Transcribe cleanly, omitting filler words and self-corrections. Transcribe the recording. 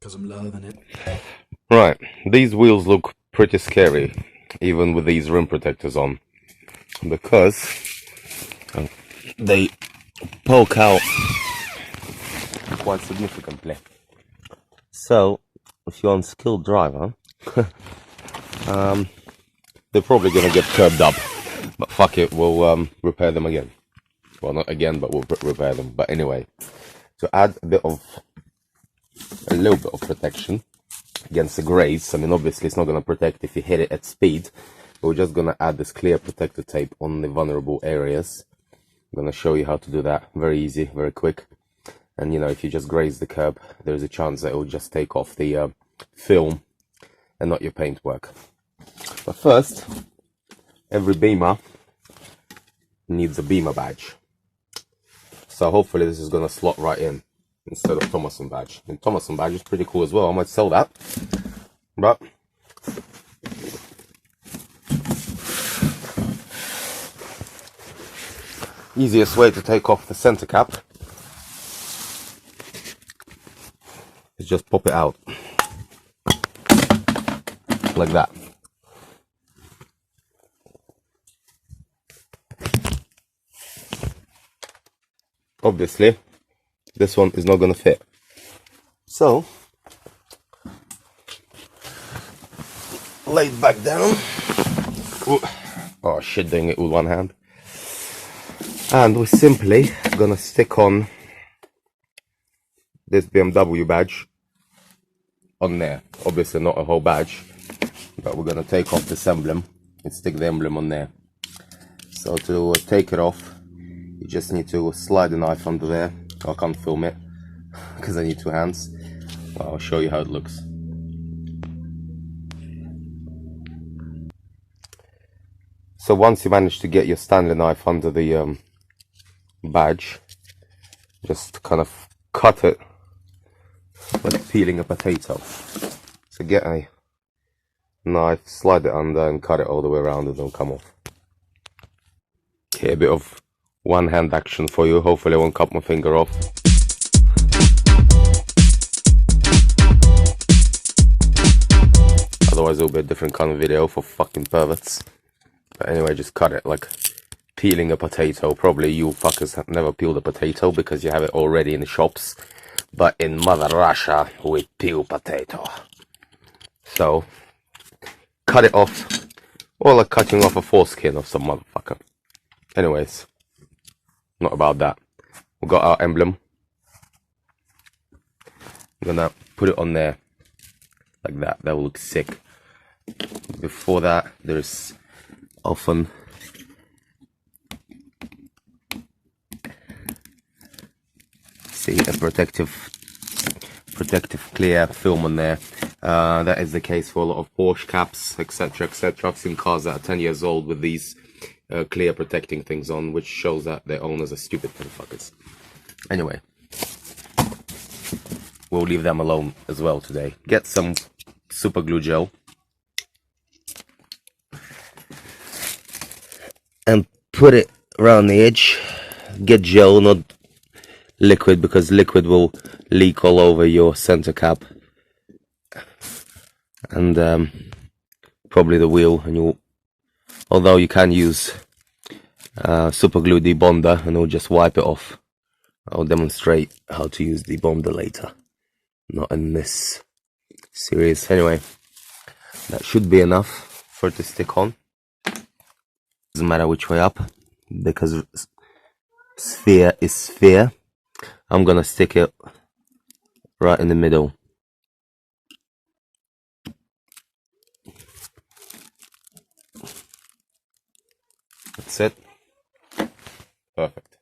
because I'm learning it. Right, these wheels look pretty scary, even with these rim protectors on, because they poke out quite significantly. So, if you're an unskilled driver, they're probably gonna get curbed up. But fuck it, we'll repair them again. Well, not again, but we'll repair them. But anyway, to add a little bit of protection against the graze. I mean, obviously it's not going to protect if you hit it at speed, but we're just going to add this clear protector tape on the vulnerable areas. I'm going to show you how to do that. Very easy, very quick. And you know, if you just graze the curb, there's a chance that it will just take off the film and not your paintwork. But first, every Beamer needs a Beamer badge. So hopefully this is going to slot right in instead of Tomason badge. And Tomason badge is pretty cool as well. I might sell that. But easiest way to take off the center cap is just pop it out like that. Obviously this one is not going to fit, so lay it back down. Ooh. Oh shit, doing it with one hand. And we're simply gonna stick on this BMW badge on there. Obviously not a whole badge, but we're gonna take off this emblem and stick the emblem on there. So to take it off, you just need to slide the knife under there. I can't film it because I need two hands. Well, I'll show you how it looks. So once you manage to get your Stanley knife under the badge, just kind of cut it like peeling a potato. So get a knife, slide it under and cut it all the way around, and it'll come off. Okay, a bit of one hand action for you. Hopefully I won't cut my finger off. Otherwise it'll be a different kind of video for fucking perverts. But anyway, just cut it like peeling a potato. Probably you fuckers have never peeled a potato because you have it already in the shops. But in Mother Russia, we peel potato. So, cut it off. Or like cutting off a foreskin of some motherfucker. Anyways, not about that. We've got our emblem. I'm gonna put it on there like that. That will look sick. Before that, there's often see a protective clear film on there. That is the case for a lot of Porsche caps, etc, etc. I've seen cars that are 10 years old with these clear protecting things on, which shows that their owners are stupid motherfuckers. Anyway, we'll leave them alone as well today. Get some super glue gel and put it around the edge. Get gel, not liquid, because liquid will leak all over your center cap and probably the wheel. And you, although you can use super glue debonder and it'll just wipe it off. I'll demonstrate how to use debonder later, not in this series. Anyway, that should be enough for it to stick on. Doesn't matter which way up, because sphere is sphere. I'm gonna stick it right in the middle. That's it. Perfect.